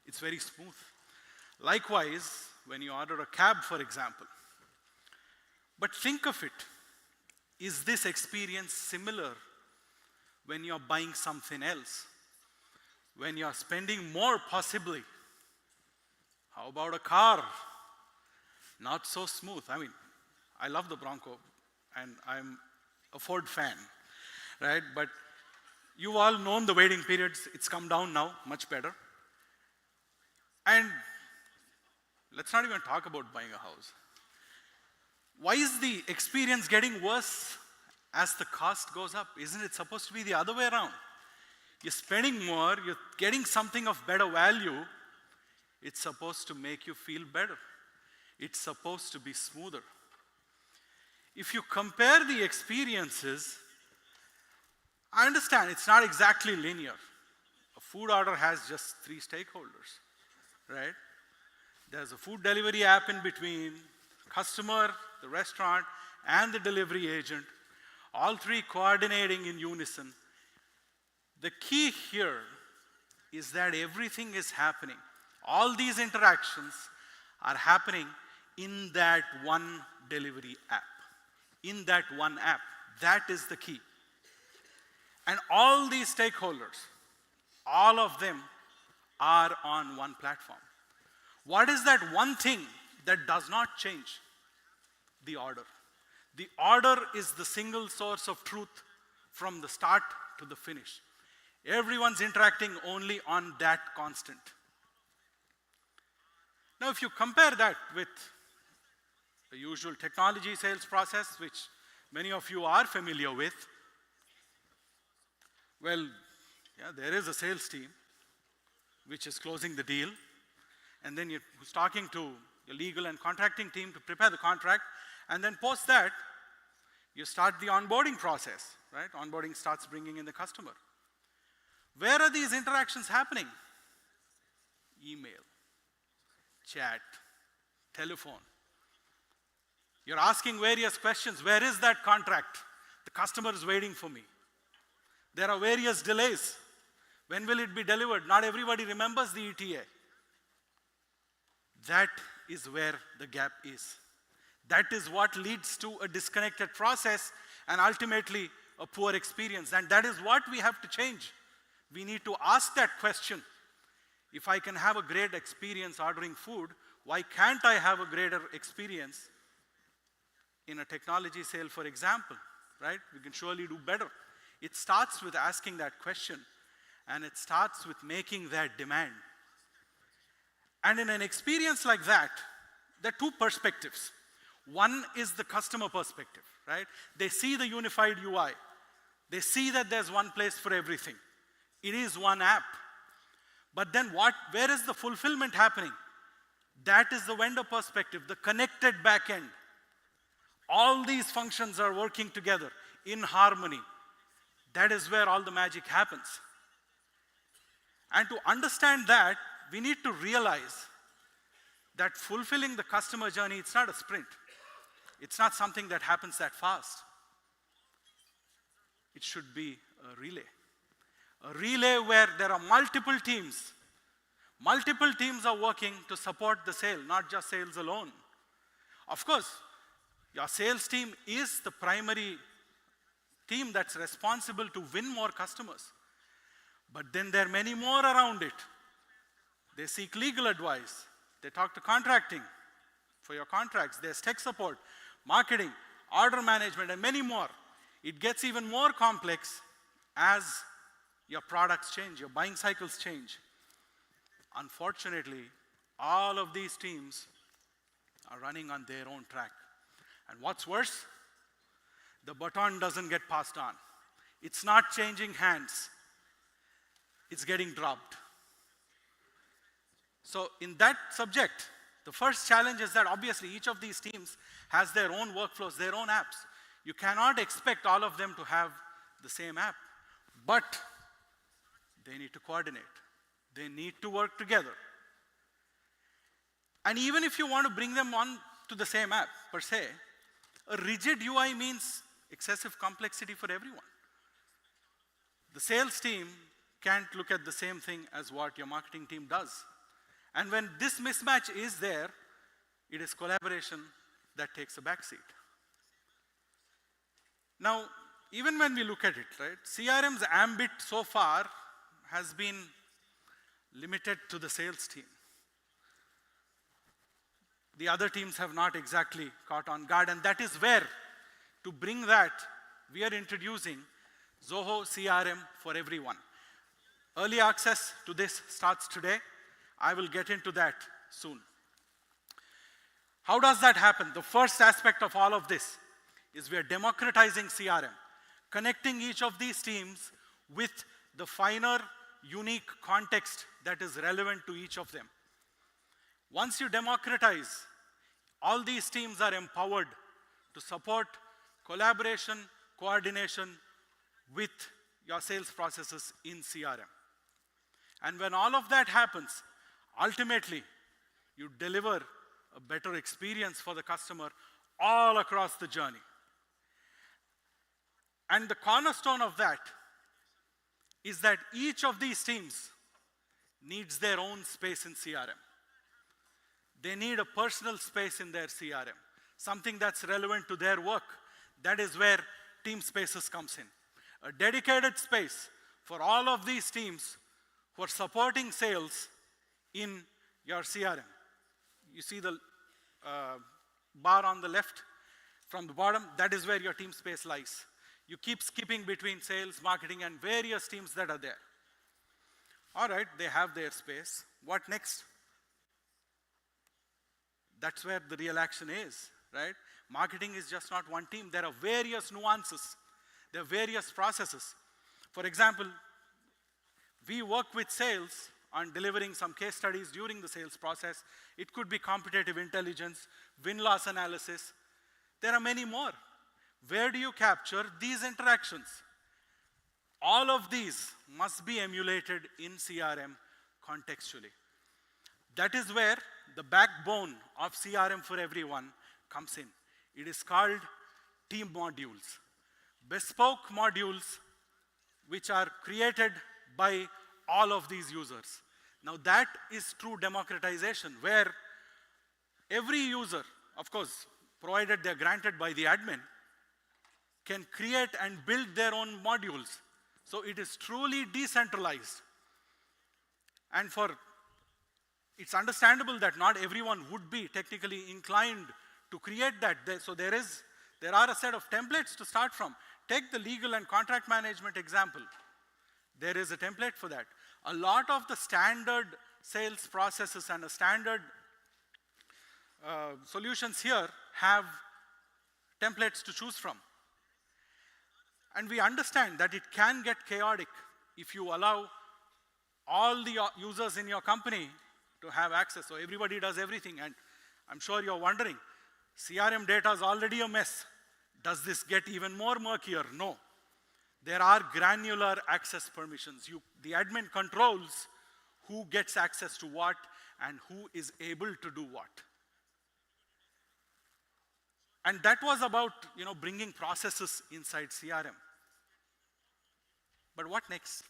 It's very smooth. Likewise, when you order a cab, for example. But think of it. Is this experience similar when you're buying something else? When you're spending more, possibly? How about a car? Not so smooth. I mean, I love the Bronco, and I'm a Ford fan, right? But you've all known the waiting periods. It's come down now, much better. And let's not even talk about buying a house. Why is the experience getting worse as the cost goes up? Isn't it supposed to be the other way around? You're spending more, you're getting something of better value. It's supposed to make you feel better. It's supposed to be smoother. If you compare the experiences, I understand it's not exactly linear. A food order has just 3 stakeholders, right? There's a food delivery app in between, customer, the restaurant, and the delivery agent, all 3 coordinating in unison. The key here is that everything is happening. All these interactions are happening in that one delivery app, in that one app. That is the key. And all these stakeholders, all of them are on one platform. What is that one thing that does not change? The order. The order is the single source of truth from the start to the finish. Everyone's interacting only on that constant. Now, if you compare that with the usual technology sales process, which many of you are familiar with, well, yeah, there is a sales team which is closing the deal, and then who's talking to your legal and contracting team to prepare the contract, and then post that, you start the onboarding process, right? Onboarding starts bringing in the customer. Where are these interactions happening? Email, chat, telephone. You're asking various questions. Where is that contract? The customer is waiting for me. There are various delays. When will it be delivered? Not everybody remembers the ETA. That is where the gap is. That is what leads to a disconnected process and ultimately a poor experience. And that is what we have to change. We need to ask that question. If I can have a great experience ordering food, why can't I have a greater experience in a technology sale, for example, right? We can surely do better. It starts with asking that question, and it starts with making that demand. And in an experience like that, there are 2 perspectives. One is the customer perspective, right? They see the unified UI. They see that there's one place for everything. It is one app. But then where is the fulfillment happening? That is the vendor perspective, the connected backend. All these functions are working together in harmony. That is where all the magic happens. And to understand that, we need to realize that fulfilling the customer journey, it's not a sprint. It's not something that happens that fast. It should be a relay. A relay where there are multiple teams. Multiple teams are working to support the sale, not just sales alone. Of course, your sales team is the primary team that's responsible to win more customers. But then there are many more around it. They seek legal advice. They talk to contracting for your contracts. There's tech support, marketing, order management, and many more. It gets even more complex as your products change, your buying cycles change. Unfortunately, all of these teams are running on their own track. And what's worse, the baton doesn't get passed on. It's not changing hands. It's getting dropped. So in that subject, the first challenge is that obviously each of these teams has their own workflows, their own apps. You cannot expect all of them to have the same app. But they need to coordinate. They need to work together. And even if you want to bring them on to the same app, per se, a rigid UI means excessive complexity for everyone. The sales team can't look at the same thing as what your marketing team does. And when this mismatch is there, it is collaboration that takes a backseat. Now, even when we look at it, right, CRM's ambit so far has been limited to the sales team. The other teams have not exactly caught on guard, and that is where, to bring that, we are introducing Zoho CRM for everyone. Early access to this starts today. I will get into that soon. How does that happen? The first aspect of all of this is we are democratizing CRM, connecting each of these teams with the finer, unique context that is relevant to each of them. Once you democratize, all these teams are empowered to support collaboration, coordination with your sales processes in CRM. And when all of that happens, ultimately, you deliver a better experience for the customer all across the journey. And the cornerstone of that is that each of these teams needs their own space in CRM. They need a personal space in their CRM, something that's relevant to their work. That is where team spaces comes in. A dedicated space for all of these teams for supporting sales in your CRM. You see the bar on the left from the bottom, that is where your team space lies. You keep skipping between sales, marketing, and various teams that are there. All right, they have their space. What next? That's where the real action is, right? Marketing is just not one team. There are various nuances. There are various processes. For example, we work with sales on delivering some case studies during the sales process. It could be competitive intelligence, win-loss analysis. There are many more. Where do you capture these interactions? All of these must be emulated in CRM contextually. That is where the backbone of CRM for everyone comes in. It is called team modules. Bespoke modules which are created by all of these users. Now that is true democratization, where every user, of course, provided they're granted by the admin, can create and build their own modules. So it is truly decentralized. And it's understandable that not everyone would be technically inclined to create that. So there are a set of templates to start from. Take the legal and contract management example. There is a template for that. A lot of the standard sales processes and the standard solutions here have templates to choose from. And we understand that it can get chaotic if you allow all the users in your company to have access. So everybody does everything. And I'm sure you're wondering, CRM data is already a mess. Does this get even more murkier? No. There are granular access permissions. The admin controls who gets access to what and who is able to do what. And that was about, bringing processes inside CRM. But what next?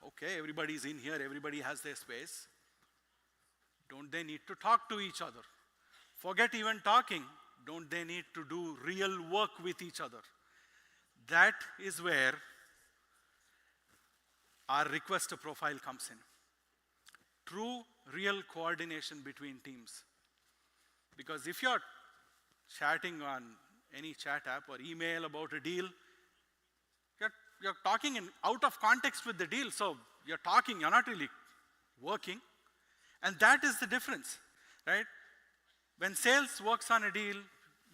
Okay, everybody's in here, everybody has their space. Don't they need to talk to each other? Forget even talking. Don't they need to do real work with each other? That is where our request profile comes in. True, real coordination between teams. Because if you're chatting on any chat app or email about a deal, you're talking out of context with the deal. So you're talking, you're not really working. And that is the difference, right? When sales works on a deal,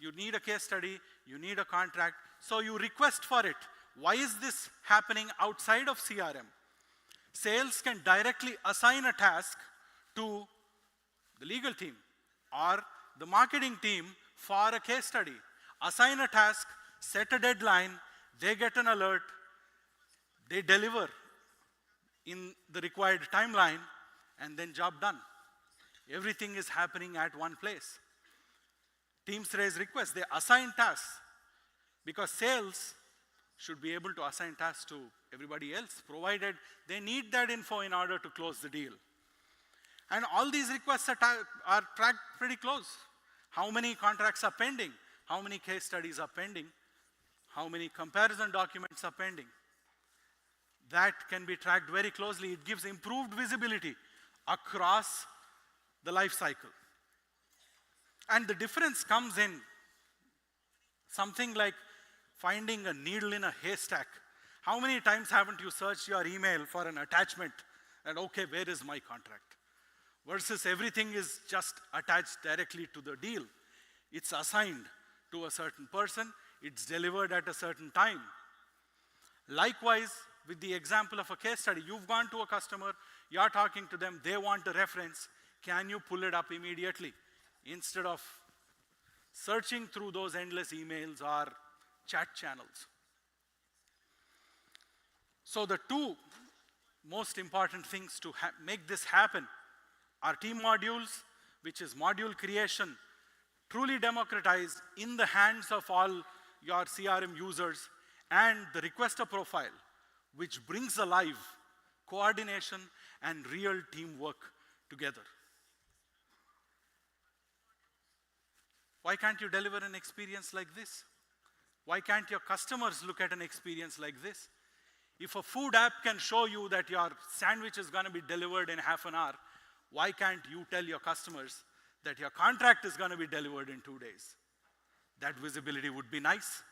you need a case study, you need a contract, so you request for it. Why is this happening outside of CRM? Sales can directly assign a task to the legal team or the marketing team for a case study. Assign a task, set a deadline, they get an alert, they deliver in the required timeline, and then job done. Everything is happening at one place. Teams raise requests, they assign tasks, because sales should be able to assign tasks to everybody else, provided they need that info in order to close the deal. And all these requests are tracked pretty close. How many contracts are pending? How many case studies are pending? How many comparison documents are pending? That can be tracked very closely. It gives improved visibility across the life cycle. And the difference comes in something like finding a needle in a haystack. How many times haven't you searched your email for an attachment and, okay, where is my contract? Versus everything is just attached directly to the deal. It's assigned to a certain person. It's delivered at a certain time. Likewise, with the example of a case study, you've gone to a customer, you're talking to them, they want a reference. Can you pull it up immediately? Instead of searching through those endless emails or chat channels. So the two most important things to make this happen are team modules, which is module creation, truly democratized in the hands of all your CRM users, and the requester profile, which brings alive coordination and real teamwork together. Why can't you deliver an experience like this? Why can't your customers look at an experience like this? If a food app can show you that your sandwich is going to be delivered in half an hour, why can't you tell your customers that your contract is going to be delivered in 2 days? That visibility would be nice.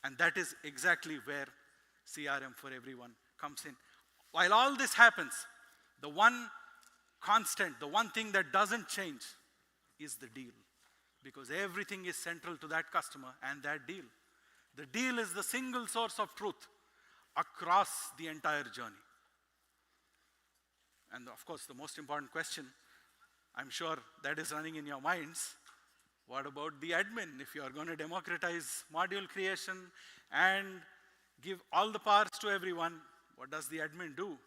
And that is exactly where CRM for everyone comes in. While all this happens, the one constant, the one thing that doesn't change is the deal. Because everything is central to that customer and that deal. The deal is the single source of truth across the entire journey. And of course, the most important question, I'm sure that is running in your minds, what about the admin? If you are going to democratize module creation and give all the powers to everyone, what does the admin do?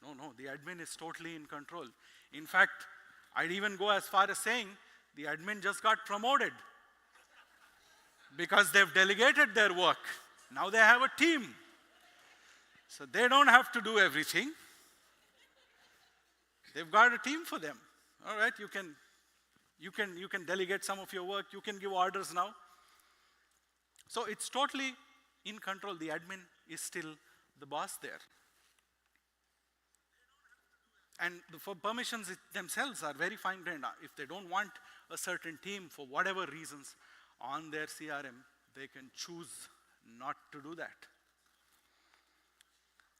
No, the admin is totally in control. In fact, I'd even go as far as saying, the admin just got promoted because they've delegated their work. Now they have a team. So they don't have to do everything. They've got a team for them. All right, you can delegate some of your work. You can give orders now. So it's totally in control. The admin is still the boss there. And the permissions themselves are very fine-grained. If they don't want a certain team for whatever reasons on their CRM, they can choose not to do that.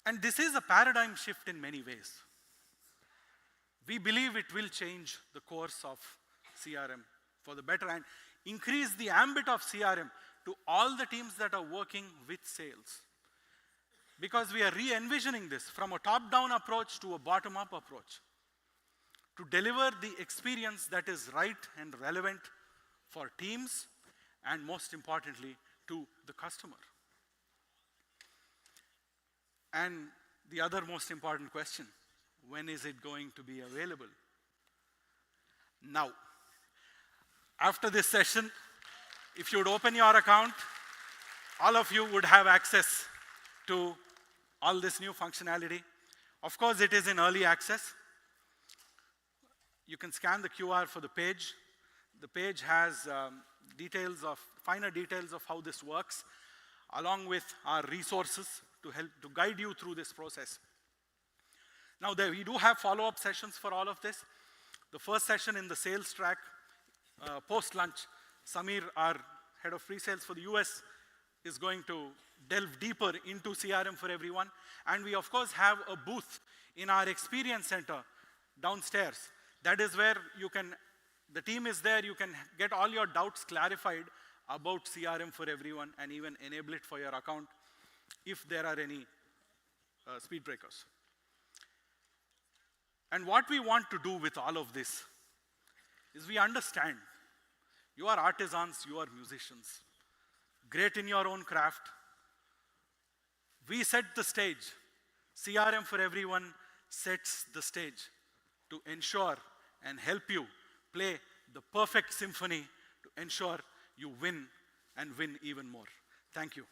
And this is a paradigm shift in many ways. We believe it will change the course of CRM for the better and increase the ambit of CRM to all the teams that are working with sales. Because we are re-envisioning this from a top-down approach to a bottom-up approach to deliver the experience that is right and relevant for teams and most importantly to the customer. And the other most important question, when is it going to be available? Now, after this session, if you would open your account, all of you would have access to all this new functionality. Of course, it is in early access. You can scan the QR for the page. The page has finer details of how this works, along with our resources to help to guide you through this process. Now, we do have follow-up sessions for all of this. The first session in the sales track, post-lunch, Samir, our head of pre-sales for the US, is going to delve deeper into CRM for everyone. And we, of course, have a booth in our experience center downstairs. That is where the team is there, you can get all your doubts clarified about CRM for everyone and even enable it for your account if there are any speed breakers. And what we want to do with all of this is we understand you are artisans, you are musicians, great in your own craft. We set the stage. CRM for everyone sets the stage to ensure and help you play the perfect symphony to ensure you win and win even more. Thank you.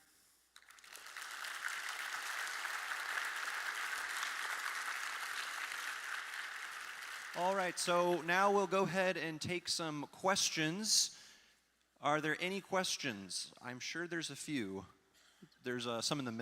All right, so now we'll go ahead and take some questions. Are there any questions? I'm sure there's a few. There's some in the middle.